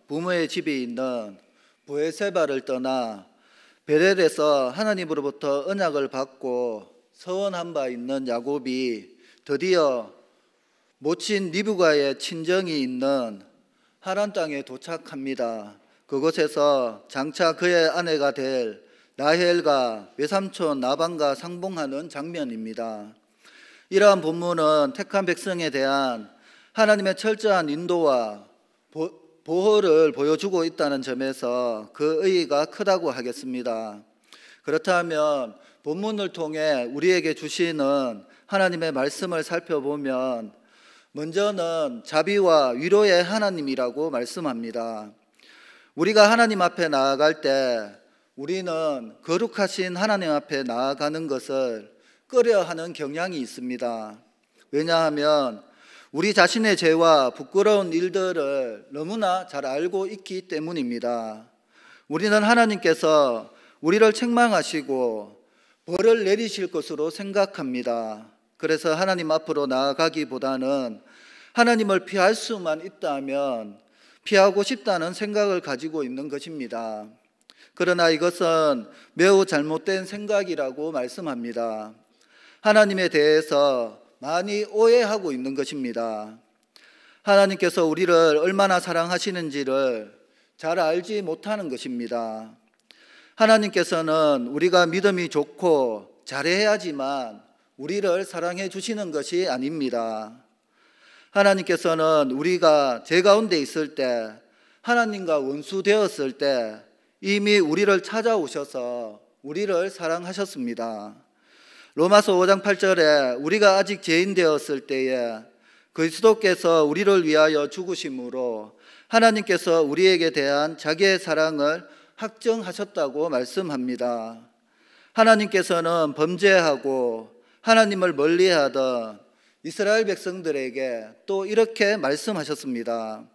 부모의 집에 있는 브에세바를 떠나 베델에서 하나님으로부터 언약을 받고 서원한 바 있는 야곱이 드디어 모친 리브가의 친정이 있는 하란 땅에 도착합니다. 그곳에서 장차 그의 아내가 될 라헬과 외삼촌 라반과 상봉하는 장면입니다. 이러한 본문은 택한 백성에 대한 하나님의 철저한 인도와 보호를 보여주고 있다는 점에서 그 의의가 크다고 하겠습니다. 그렇다면 본문을 통해 우리에게 주시는 하나님의 말씀을 살펴보면 먼저는 자비와 위로의 하나님이라고 말씀합니다. 우리가 하나님 앞에 나아갈 때 우리는 거룩하신 하나님 앞에 나아가는 것을 꺼려하는 경향이 있습니다. 왜냐하면 우리 자신의 죄와 부끄러운 일들을 너무나 잘 알고 있기 때문입니다. 우리는 하나님께서 우리를 책망하시고 벌을 내리실 것으로 생각합니다. 그래서 하나님 앞으로 나아가기보다는 하나님을 피할 수만 있다면 피하고 싶다는 생각을 가지고 있는 것입니다. 그러나 이것은 매우 잘못된 생각이라고 말씀합니다. 하나님에 대해서 많이 오해하고 있는 것입니다. 하나님께서 우리를 얼마나 사랑하시는지를 잘 알지 못하는 것입니다. 하나님께서는 우리가 믿음이 좋고 잘해야지만 우리를 사랑해 주시는 것이 아닙니다. 하나님께서는 우리가 죄 가운데 있을 때, 하나님과 원수되었을 때 이미 우리를 찾아오셔서 우리를 사랑하셨습니다. 로마서 5장 8절에 우리가 아직 죄인 되었을 때에 그리스도께서 우리를 위하여 죽으심으로 하나님께서 우리에게 대한 자기의 사랑을 확정하셨다고 말씀합니다. 하나님께서는 범죄하고 하나님을 멀리하던 이스라엘 백성들에게 또 이렇게 말씀하셨습니다.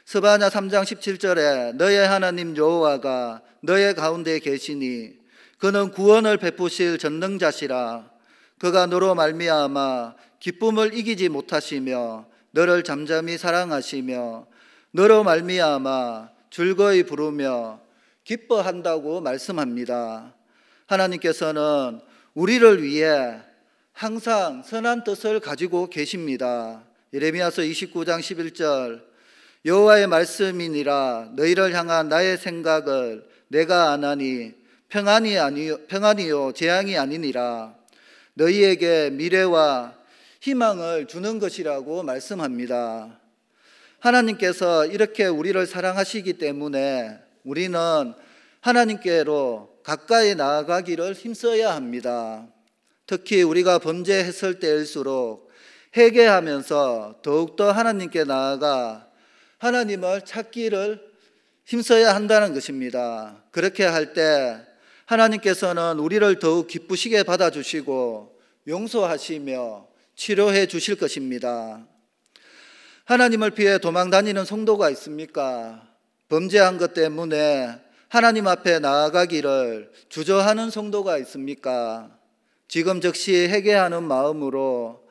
스바냐 3장 17절에 너의 하나님 여호와가 너의 가운데 계시니 그는 구원을 베푸실 전능자시라. 그가 너로 말미암아 기쁨을 이기지 못하시며 너를 잠잠히 사랑하시며 너로 말미암아 즐거이 부르며 기뻐한다고 말씀합니다. 하나님께서는 우리를 위해 항상 선한 뜻을 가지고 계십니다. 예레미야서 29장 11절 여호와의 말씀이니라 너희를 향한 나의 생각을 내가 아나니 평안이요 재앙이 아니니라. 너희에게 미래와 희망을 주는 것이라고 말씀합니다. 하나님께서 이렇게 우리를 사랑하시기 때문에 우리는 하나님께로 가까이 나아가기를 힘써야 합니다. 특히 우리가 범죄했을 때일수록 회개하면서 더욱더 하나님께 나아가 하나님을 찾기를 힘써야 한다는 것입니다. 그렇게 할 때 하나님께서는 우리를 더욱 기쁘시게 받아주시고 용서하시며 치료해 주실 것입니다. 하나님을 피해 도망다니는 성도가 있습니까? 범죄한 것 때문에 하나님 앞에 나아가기를 주저하는 성도가 있습니까? 지금 즉시 회개하는 마음으로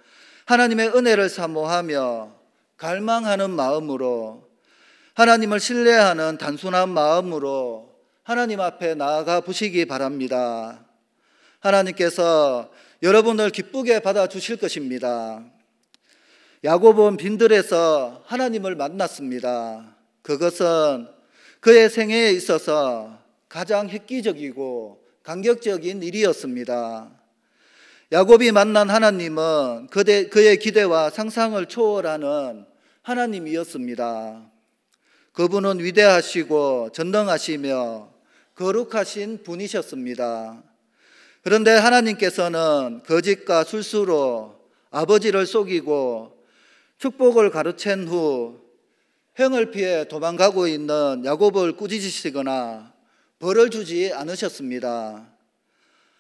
하나님의 은혜를 사모하며 갈망하는 마음으로 하나님을 신뢰하는 단순한 마음으로 하나님 앞에 나아가 보시기 바랍니다. 하나님께서 여러분을 기쁘게 받아주실 것입니다. 야곱은 빈들에서 하나님을 만났습니다. 그것은 그의 생애에 있어서 가장 획기적이고 감격적인 일이었습니다. 야곱이 만난 하나님은 그의 기대와 상상을 초월하는 하나님이었습니다. 그분은 위대하시고 전능하시며 거룩하신 분이셨습니다. 그런데 하나님께서는 거짓과 술수로 아버지를 속이고 축복을 가로챈 후 형을 피해 도망가고 있는 야곱을 꾸짖으시거나 벌을 주지 않으셨습니다.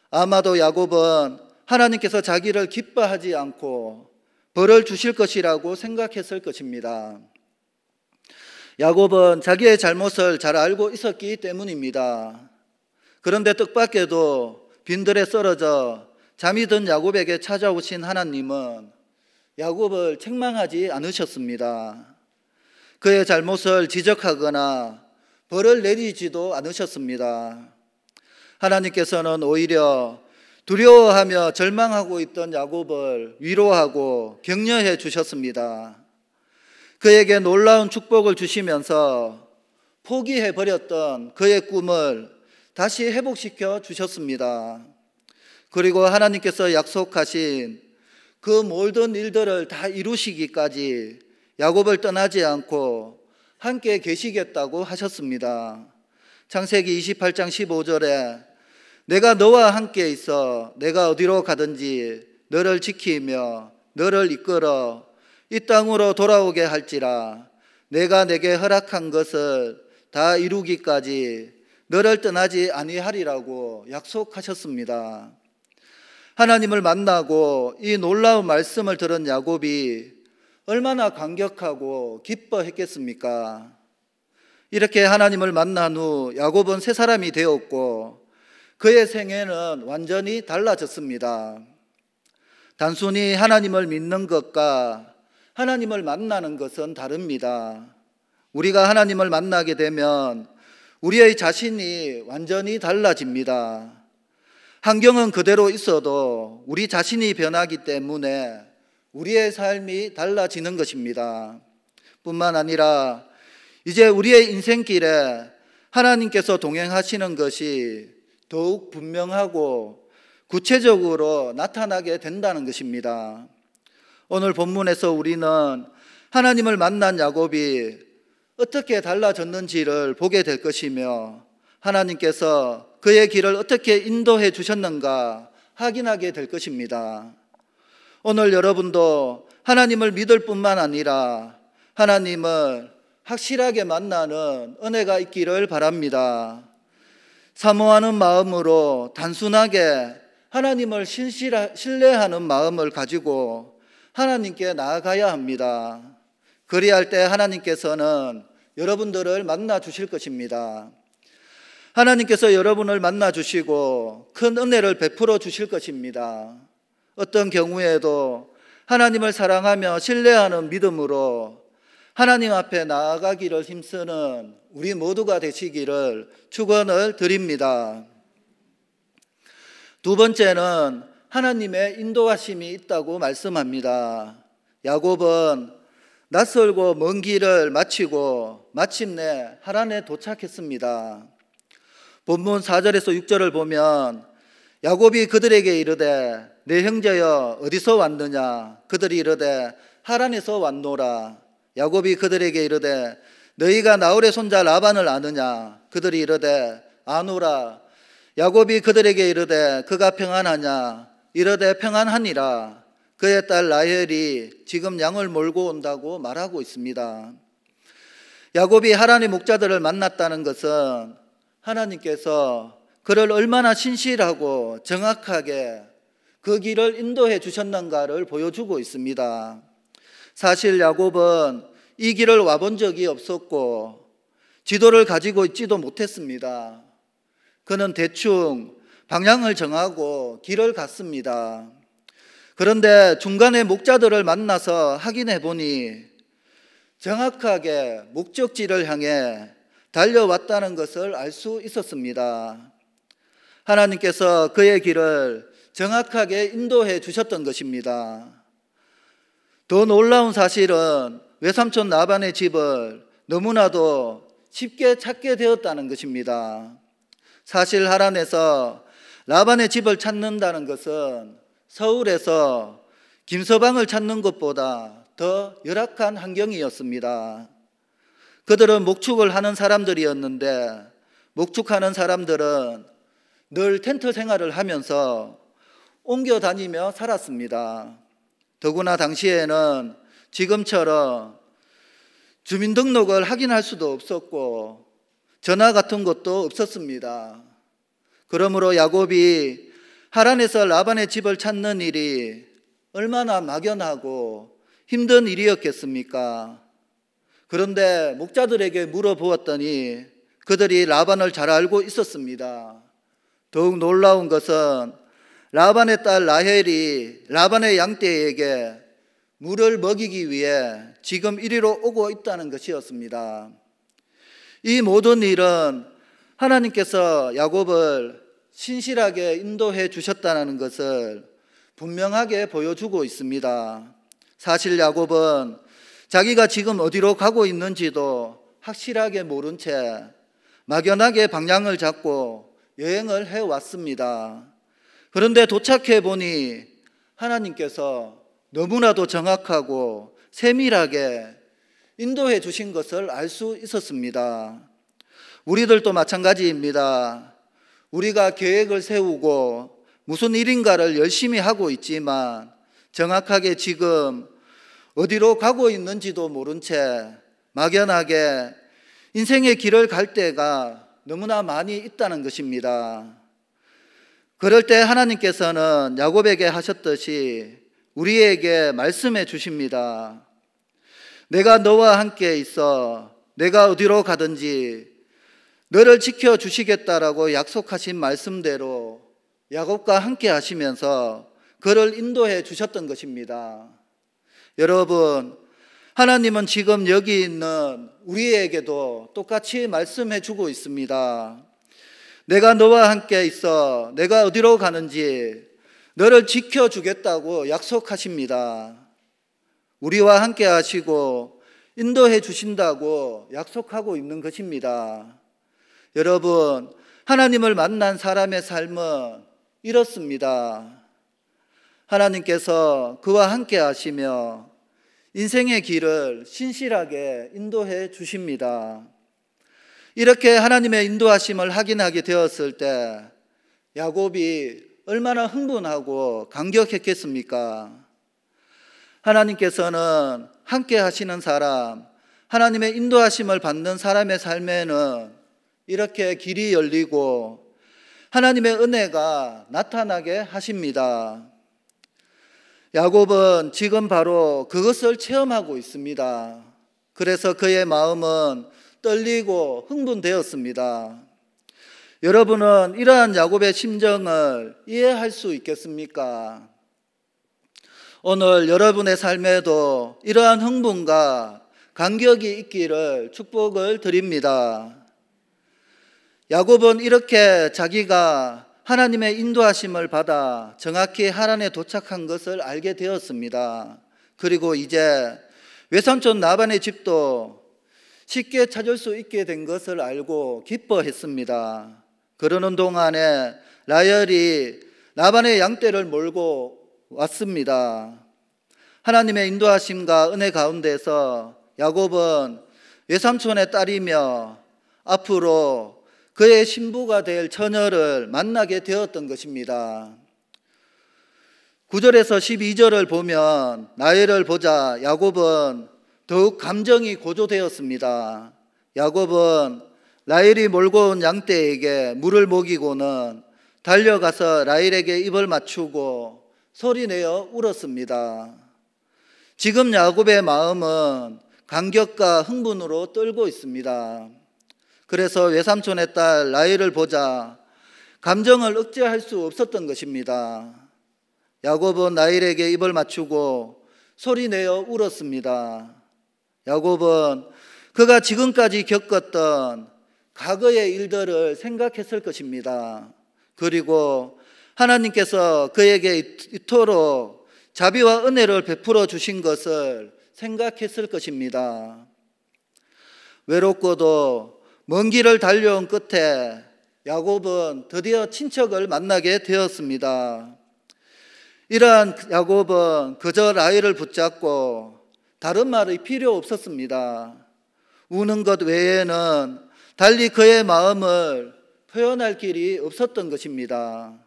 아마도 야곱은 하나님께서 자기를 기뻐하지 않고 벌을 주실 것이라고 생각했을 것입니다. 야곱은 자기의 잘못을 잘 알고 있었기 때문입니다. 그런데 뜻밖에도 빈들에 쓰러져 잠이 든 야곱에게 찾아오신 하나님은 야곱을 책망하지 않으셨습니다. 그의 잘못을 지적하거나 벌을 내리지도 않으셨습니다. 하나님께서는 오히려 두려워하며 절망하고 있던 야곱을 위로하고 격려해 주셨습니다. 그에게 놀라운 축복을 주시면서 포기해버렸던 그의 꿈을 다시 회복시켜 주셨습니다. 그리고 하나님께서 약속하신 그 모든 일들을 다 이루시기까지 야곱을 떠나지 않고 함께 계시겠다고 하셨습니다. 창세기 28장 15절에 내가 너와 함께 있어 내가 어디로 가든지 너를 지키며 너를 이끌어 이 땅으로 돌아오게 할지라 내가 내게 허락한 것을 다 이루기까지 너를 떠나지 아니하리라고 약속하셨습니다. 하나님을 만나고 이 놀라운 말씀을 들은 야곱이 얼마나 감격하고 기뻐했겠습니까? 이렇게 하나님을 만난 후 야곱은 새 사람이 되었고 그의 생애는 완전히 달라졌습니다. 단순히 하나님을 믿는 것과 하나님을 만나는 것은 다릅니다. 우리가 하나님을 만나게 되면 우리의 자신이 완전히 달라집니다. 환경은 그대로 있어도 우리 자신이 변하기 때문에 우리의 삶이 달라지는 것입니다. 뿐만 아니라 이제 우리의 인생길에 하나님께서 동행하시는 것이 더욱 분명하고 구체적으로 나타나게 된다는 것입니다. 오늘 본문에서 우리는 하나님을 만난 야곱이 어떻게 달라졌는지를 보게 될 것이며 하나님께서 그의 길을 어떻게 인도해 주셨는가 확인하게 될 것입니다. 오늘 여러분도 하나님을 믿을 뿐만 아니라 하나님을 확실하게 만나는 은혜가 있기를 바랍니다. 사모하는 마음으로 단순하게 하나님을 신뢰하는 마음을 가지고 하나님께 나아가야 합니다. 그리할 때 하나님께서는 여러분들을 만나 주실 것입니다. 하나님께서 여러분을 만나 주시고 큰 은혜를 베풀어 주실 것입니다. 어떤 경우에도 하나님을 사랑하며 신뢰하는 믿음으로 하나님 앞에 나아가기를 힘쓰는 우리 모두가 되시기를 축원을 드립니다. 두 번째는 하나님의 인도하심이 있다고 말씀합니다. 야곱은 낯설고 먼 길을 마치고 마침내 하란에 도착했습니다. 본문 4절에서 6절을 보면 야곱이 그들에게 이르되 내 형제여 어디서 왔느냐? 그들이 이르되 하란에서 왔노라. 야곱이 그들에게 이르되 너희가 나홀의 손자 라반을 아느냐? 그들이 이르되 아노라. 야곱이 그들에게 이르되 그가 평안하냐? 이르되 평안하니라. 그의 딸 라헬이 지금 양을 몰고 온다고 말하고 있습니다. 야곱이 하란의 목자들을 만났다는 것은 하나님께서 그를 얼마나 신실하고 정확하게 그 길을 인도해 주셨는가를 보여주고 있습니다. 사실 야곱은 이 길을 와본 적이 없었고 지도를 가지고 있지도 못했습니다. 그는 대충 방향을 정하고 길을 갔습니다. 그런데 중간에 목자들을 만나서 확인해 보니 정확하게 목적지를 향해 달려왔다는 것을 알 수 있었습니다. 하나님께서 그의 길을 정확하게 인도해 주셨던 것입니다. 더 놀라운 사실은 외삼촌 라반의 집을 너무나도 쉽게 찾게 되었다는 것입니다. 사실 하란에서 라반의 집을 찾는다는 것은 서울에서 김서방을 찾는 것보다 더 열악한 환경이었습니다. 그들은 목축을 하는 사람들이었는데 목축하는 사람들은 늘 텐트 생활을 하면서 옮겨 다니며 살았습니다. 더구나 당시에는 지금처럼 주민등록을 확인할 수도 없었고 전화 같은 것도 없었습니다. 그러므로 야곱이 하란에서 라반의 집을 찾는 일이 얼마나 막연하고 힘든 일이었겠습니까? 그런데 목자들에게 물어보았더니 그들이 라반을 잘 알고 있었습니다. 더욱 놀라운 것은 라반의 딸 라헬이 라반의 양떼에게 물을 먹이기 위해 지금 이리로 오고 있다는 것이었습니다. 이 모든 일은 하나님께서 야곱을 신실하게 인도해 주셨다는 것을 분명하게 보여주고 있습니다. 사실 야곱은 자기가 지금 어디로 가고 있는지도 확실하게 모른 채 막연하게 방향을 잡고 여행을 해왔습니다. 그런데 도착해 보니 하나님께서 너무나도 정확하고 세밀하게 인도해 주신 것을 알 수 있었습니다. 우리들도 마찬가지입니다. 우리가 계획을 세우고 무슨 일인가를 열심히 하고 있지만 정확하게 지금 어디로 가고 있는지도 모른 채 막연하게 인생의 길을 갈 때가 너무나 많이 있다는 것입니다. 그럴 때 하나님께서는 야곱에게 하셨듯이 우리에게 말씀해 주십니다. 내가 너와 함께 있어 내가 어디로 가든지 너를 지켜주시겠다라고 약속하신 말씀대로 야곱과 함께 하시면서 그를 인도해 주셨던 것입니다. 여러분, 하나님은 지금 여기 있는 우리에게도 똑같이 말씀해 주고 있습니다. 내가 너와 함께 있어 내가 어디로 가는지 너를 지켜주겠다고 약속하십니다. 우리와 함께 하시고 인도해 주신다고 약속하고 있는 것입니다. 여러분, 하나님을 만난 사람의 삶은 이렇습니다. 하나님께서 그와 함께 하시며 인생의 길을 신실하게 인도해 주십니다. 이렇게 하나님의 인도하심을 확인하게 되었을 때 야곱이 얼마나 흥분하고 감격했겠습니까? 하나님께서는 함께 하시는 사람, 하나님의 인도하심을 받는 사람의 삶에는 이렇게 길이 열리고 하나님의 은혜가 나타나게 하십니다. 야곱은 지금 바로 그것을 체험하고 있습니다. 그래서 그의 마음은 떨리고 흥분되었습니다. 여러분은 이러한 야곱의 심정을 이해할 수 있겠습니까? 오늘 여러분의 삶에도 이러한 흥분과 감격이 있기를 축복을 드립니다. 야곱은 이렇게 자기가 하나님의 인도하심을 받아 정확히 하란에 도착한 것을 알게 되었습니다. 그리고 이제 외삼촌 라반의 집도 쉽게 찾을 수 있게 된 것을 알고 기뻐했습니다. 그러는 동안에 라헬이 라반의 양떼를 몰고 왔습니다. 하나님의 인도하심과 은혜 가운데서 야곱은 외삼촌의 딸이며 앞으로 그의 신부가 될 처녀를 만나게 되었던 것입니다. 9절에서 12절을 보면 라헬을 보자 야곱은 더욱 감정이 고조되었습니다. 야곱은 라헬이 몰고 온 양떼에게 물을 먹이고는 달려가서 라헬에게 입을 맞추고 소리내어 울었습니다. 지금 야곱의 마음은 감격과 흥분으로 떨고 있습니다. 그래서 외삼촌의 딸 라헬을 보자 감정을 억제할 수 없었던 것입니다. 야곱은 라헬에게 입을 맞추고 소리내어 울었습니다. 야곱은 그가 지금까지 겪었던 과거의 일들을 생각했을 것입니다. 그리고 하나님께서 그에게 이토록 자비와 은혜를 베풀어 주신 것을 생각했을 것입니다. 외롭고도 먼 길을 달려온 끝에 야곱은 드디어 친척을 만나게 되었습니다. 이러한 야곱은 그저 라헬을 붙잡고 다른 말이 필요 없었습니다. 우는 것 외에는 달리 그의 마음을 표현할 길이 없었던 것입니다.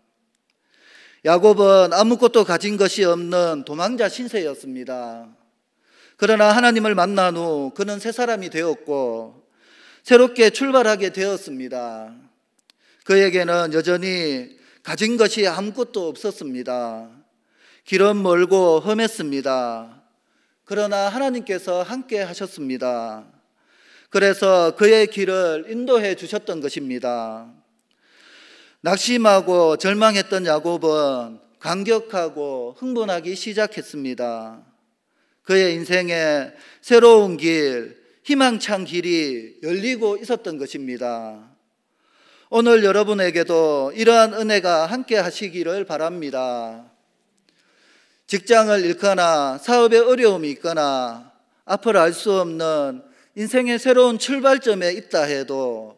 야곱은 아무것도 가진 것이 없는 도망자 신세였습니다. 그러나 하나님을 만난 후 그는 새 사람이 되었고 새롭게 출발하게 되었습니다. 그에게는 여전히 가진 것이 아무것도 없었습니다. 길은 멀고 험했습니다. 그러나 하나님께서 함께 하셨습니다. 그래서 그의 길을 인도해 주셨던 것입니다. 낙심하고 절망했던 야곱은 감격하고 흥분하기 시작했습니다. 그의 인생에 새로운 길, 희망찬 길이 열리고 있었던 것입니다. 오늘 여러분에게도 이러한 은혜가 함께 하시기를 바랍니다. 직장을 잃거나 사업에 어려움이 있거나 앞을 알 수 없는 인생의 새로운 출발점에 있다 해도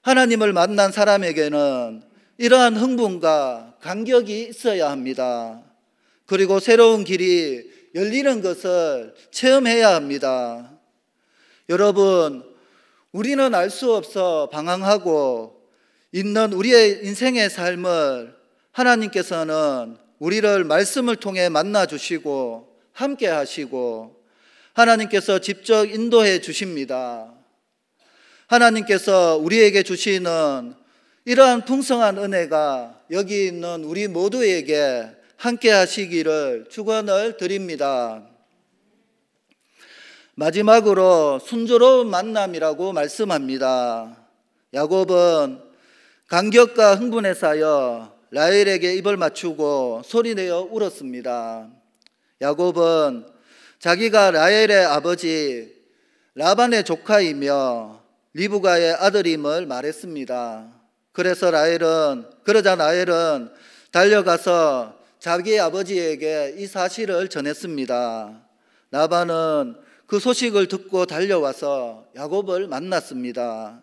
하나님을 만난 사람에게는 이러한 흥분과 감격이 있어야 합니다. 그리고 새로운 길이 열리는 것을 체험해야 합니다. 여러분, 우리는 알 수 없어 방황하고 있는 우리의 인생의 삶을 하나님께서는 우리를 말씀을 통해 만나주시고 함께 하시고 하나님께서 직접 인도해 주십니다. 하나님께서 우리에게 주시는 이러한 풍성한 은혜가 여기 있는 우리 모두에게 함께 하시기를 축원을 드립니다. 마지막으로 순조로운 만남이라고 말씀합니다. 야곱은 감격과 흥분에 쌓여 라헬에게 입을 맞추고 소리내어 울었습니다. 야곱은 자기가 라헬의 아버지 라반의 조카이며 리브가의 아들임을 말했습니다. 그러자 라헬은 달려가서 자기 아버지에게 이 사실을 전했습니다. 라반은 그 소식을 듣고 달려와서 야곱을 만났습니다.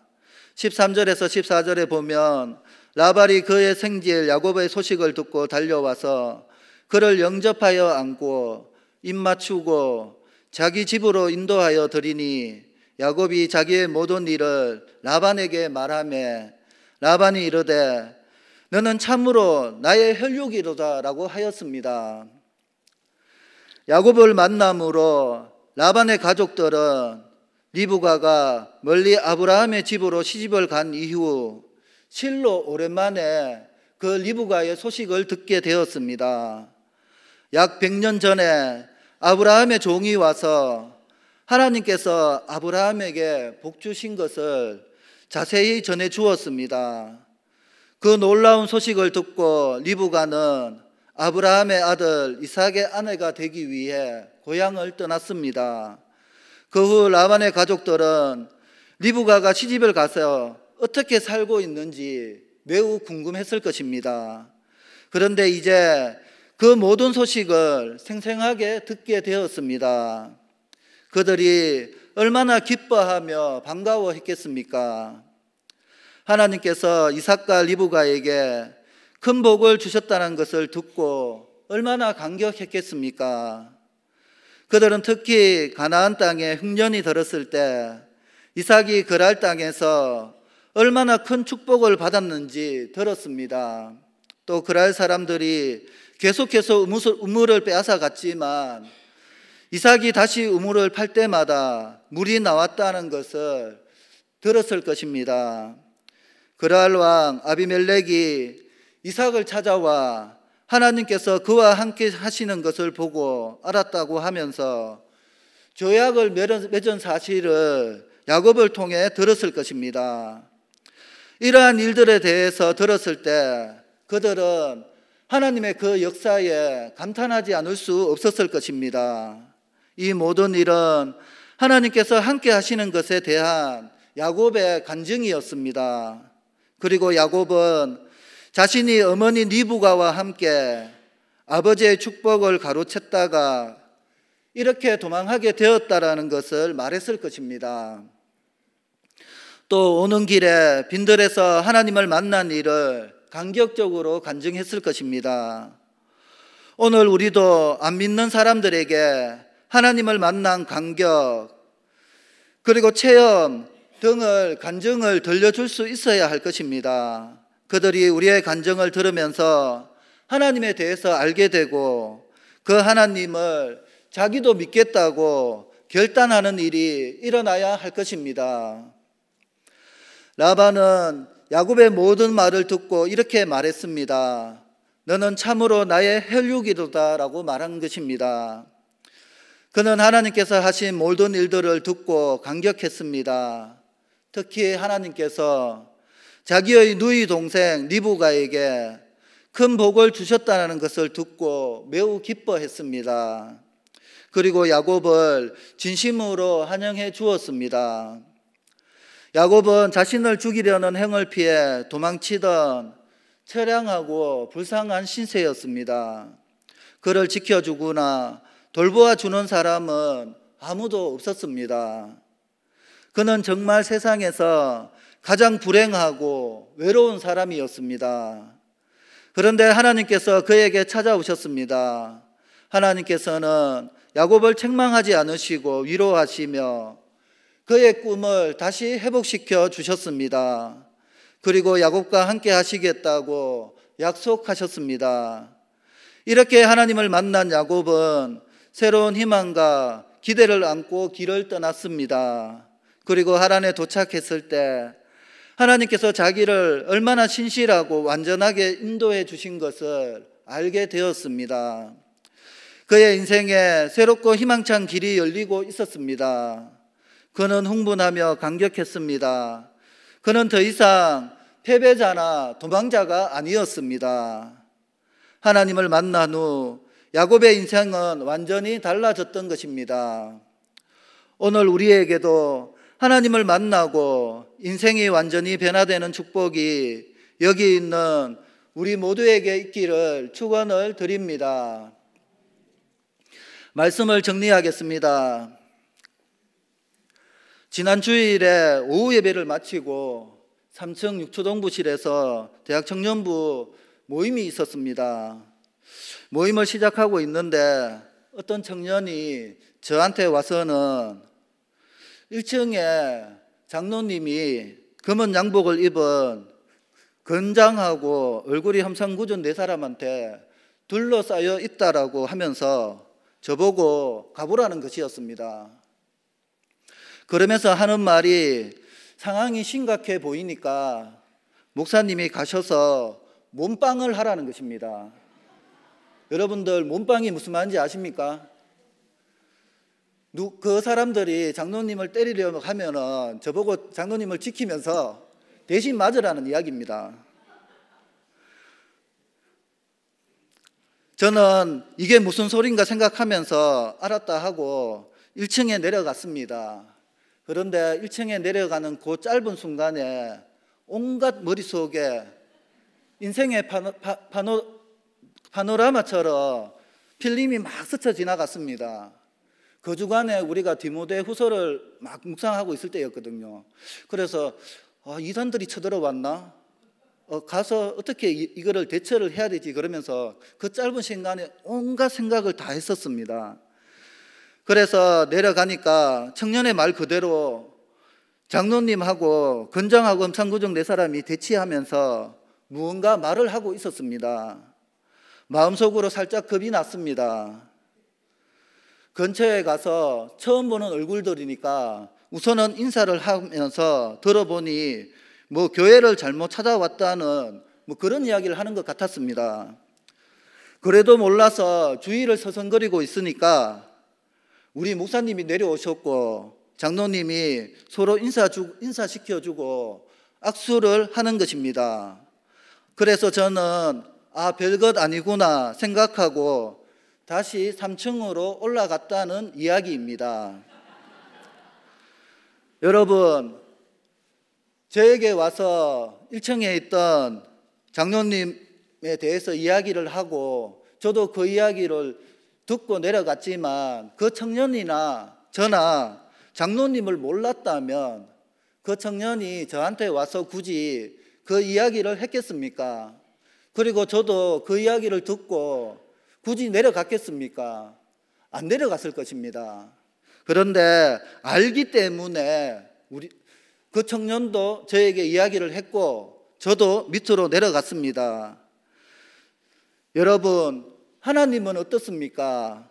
13절에서 14절에 보면 라반이 그의 생질 야곱의 소식을 듣고 달려와서 그를 영접하여 안고 입 맞추고 자기 집으로 인도하여 드리니 야곱이 자기의 모든 일을 라반에게 말하며 라반이 이르되 너는 참으로 나의 혈육이로다 라고 하였습니다. 야곱을 만남으로 라반의 가족들은 리브가가 멀리 아브라함의 집으로 시집을 간 이후 실로 오랜만에 그 리브가의 소식을 듣게 되었습니다. 약 100년 전에 아브라함의 종이 와서 하나님께서 아브라함에게 복 주신 것을 자세히 전해 주었습니다. 그 놀라운 소식을 듣고 리브가는 아브라함의 아들 이삭의 아내가 되기 위해 고향을 떠났습니다. 그 후 라반의 가족들은 리브가가 시집을 가서 어떻게 살고 있는지 매우 궁금했을 것입니다. 그런데 이제 그 모든 소식을 생생하게 듣게 되었습니다. 그들이 얼마나 기뻐하며 반가워했겠습니까? 하나님께서 이삭과 리브가에게 큰 복을 주셨다는 것을 듣고 얼마나 감격했겠습니까? 그들은 특히 가나안 땅에 흉년이 들었을 때 이삭이 그랄 땅에서 얼마나 큰 축복을 받았는지 들었습니다. 또 그랄 사람들이 계속해서 우물을 빼앗아 갔지만 이삭이 다시 우물을 팔 때마다 물이 나왔다는 것을 들었을 것입니다. 그랄 왕 아비멜렉이 이삭을 찾아와 하나님께서 그와 함께 하시는 것을 보고 알았다고 하면서 조약을 맺은 사실을 야곱을 통해 들었을 것입니다. 이러한 일들에 대해서 들었을 때 그들은 하나님의 그 역사에 감탄하지 않을 수 없었을 것입니다. 이 모든 일은 하나님께서 함께 하시는 것에 대한 야곱의 간증이었습니다. 그리고 야곱은 자신이 어머니 리브가와 함께 아버지의 축복을 가로챘다가 이렇게 도망하게 되었다라는 것을 말했을 것입니다. 또 오는 길에 빈들에서 하나님을 만난 일을 감격적으로 간증했을 것입니다. 오늘 우리도 안 믿는 사람들에게 하나님을 만난 감격 그리고 체험 등을 간증을 들려줄 수 있어야 할 것입니다. 그들이 우리의 간증을 들으면서 하나님에 대해서 알게 되고 그 하나님을 자기도 믿겠다고 결단하는 일이 일어나야 할 것입니다. 라반은 야곱의 모든 말을 듣고 이렇게 말했습니다. 너는 참으로 나의 혈육이로다 라고 말한 것입니다. 그는 하나님께서 하신 모든 일들을 듣고 감격했습니다. 특히 하나님께서 자기의 누이 동생 리브가에게 큰 복을 주셨다는 것을 듣고 매우 기뻐했습니다. 그리고 야곱을 진심으로 환영해 주었습니다. 야곱은 자신을 죽이려는 행을 피해 도망치던 처량하고 불쌍한 신세였습니다. 그를 지켜주거나 돌보아 주는 사람은 아무도 없었습니다. 그는 정말 세상에서 가장 불행하고 외로운 사람이었습니다. 그런데 하나님께서 그에게 찾아오셨습니다. 하나님께서는 야곱을 책망하지 않으시고 위로하시며 그의 꿈을 다시 회복시켜 주셨습니다. 그리고 야곱과 함께 하시겠다고 약속하셨습니다. 이렇게 하나님을 만난 야곱은 새로운 희망과 기대를 안고 길을 떠났습니다. 그리고 하란에 도착했을 때 하나님께서 자기를 얼마나 신실하고 완전하게 인도해 주신 것을 알게 되었습니다. 그의 인생에 새롭고 희망찬 길이 열리고 있었습니다. 그는 흥분하며 감격했습니다. 그는 더 이상 패배자나 도망자가 아니었습니다. 하나님을 만난 후 야곱의 인생은 완전히 달라졌던 것입니다. 오늘 우리에게도 하나님을 만나고 인생이 완전히 변화되는 축복이 여기 있는 우리 모두에게 있기를 축원을 드립니다. 말씀을 정리하겠습니다. 지난 주일에 오후 예배를 마치고 3층 육초동부실에서 대학 청년부 모임이 있었습니다. 모임을 시작하고 있는데 어떤 청년이 저한테 와서는 1층에 장로님이 검은 양복을 입은 건장하고 얼굴이 험상궂은 네 사람한테 둘러싸여 있다라고 하면서 저보고 가보라는 것이었습니다. 그러면서 하는 말이 상황이 심각해 보이니까 목사님이 가셔서 몸빵을 하라는 것입니다. 여러분들 몸빵이 무슨 말인지 아십니까? 그 사람들이 장로님을 때리려고 하면은 저보고 장로님을 지키면서 대신 맞으라는 이야기입니다. 저는 이게 무슨 소린가 생각하면서 알았다 하고 1층에 내려갔습니다. 그런데 1층에 내려가는 그 짧은 순간에 온갖 머릿속에 인생의 파노라마처럼 필름이 막 스쳐 지나갔습니다. 그 주간에 우리가 디모데 후서를 막 묵상하고 있을 때였거든요. 그래서 이단들이 쳐들어왔나? 가서 어떻게 이거를 대처를 해야 되지? 그러면서 그 짧은 시간에 온갖 생각을 다 했었습니다. 그래서 내려가니까 청년의 말 그대로 장로님하고 건장하고 엄상구정 네 사람이 대치하면서 무언가 말을 하고 있었습니다. 마음속으로 살짝 겁이 났습니다. 근처에 가서 처음 보는 얼굴들이니까 우선은 인사를 하면서 들어보니 뭐 교회를 잘못 찾아왔다는 뭐 그런 이야기를 하는 것 같았습니다. 그래도 몰라서 주위를 서성거리고 있으니까 우리 목사님이 내려오셨고 장로님이 서로 인사시켜주고 악수를 하는 것입니다. 그래서 저는 별것 아니구나 생각하고 다시 3층으로 올라갔다는 이야기입니다. 여러분, 저에게 와서 1층에 있던 장로님에 대해서 이야기를 하고 저도 그 이야기를 듣고 내려갔지만 그 청년이나 저나 장로님을 몰랐다면 그 청년이 저한테 와서 굳이 그 이야기를 했겠습니까? 그리고 저도 그 이야기를 듣고 굳이 내려갔겠습니까? 안 내려갔을 것입니다. 그런데 알기 때문에 그 청년도 저에게 이야기를 했고 저도 밑으로 내려갔습니다. 여러분, 하나님은 어떻습니까?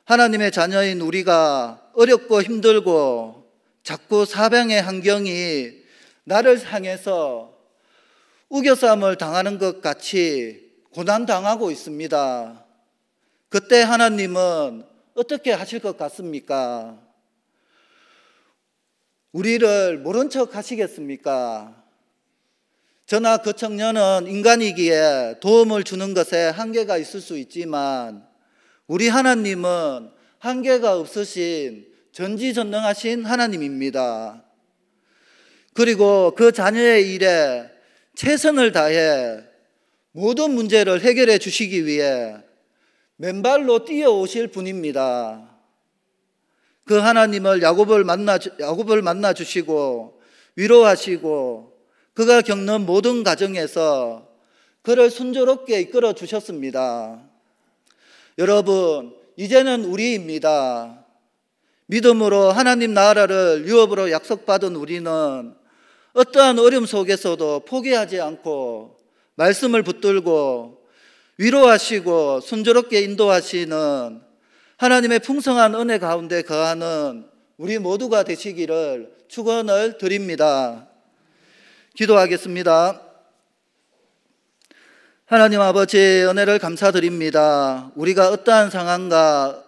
하나님의 자녀인 우리가 어렵고 힘들고 자꾸 사방의 환경이 나를 향해서 우겨쌈을 당하는 것 같이 고난당하고 있습니다. 그때 하나님은 어떻게 하실 것 같습니까? 우리를 모른 척 하시겠습니까? 저나 그 청년은 인간이기에 도움을 주는 것에 한계가 있을 수 있지만 우리 하나님은 한계가 없으신 전지전능하신 하나님입니다. 그리고 그 자녀의 일에 최선을 다해 모든 문제를 해결해 주시기 위해 맨발로 뛰어오실 분입니다. 그 하나님을 야곱을 만나 주시고 위로하시고 그가 겪는 모든 과정에서 그를 순조롭게 이끌어 주셨습니다. 여러분, 이제는 우리입니다. 믿음으로 하나님 나라를 유업으로 약속받은 우리는 어떠한 어려움 속에서도 포기하지 않고 말씀을 붙들고 위로하시고 순조롭게 인도하시는 하나님의 풍성한 은혜 가운데 거하는 우리 모두가 되시기를 축원을 드립니다. 기도하겠습니다. 하나님 아버지, 은혜를 감사드립니다. 우리가 어떠한 상황과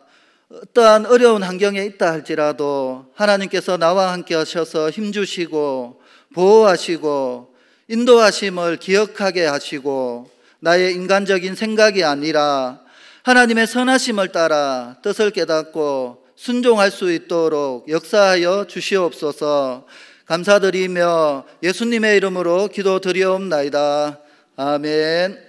어떠한 어려운 환경에 있다 할지라도 하나님께서 나와 함께 하셔서 힘주시고 보호하시고 인도하심을 기억하게 하시고 나의 인간적인 생각이 아니라 하나님의 선하심을 따라 뜻을 깨닫고 순종할 수 있도록 역사하여 주시옵소서. 감사드리며 예수님의 이름으로 기도드리옵나이다. 아멘.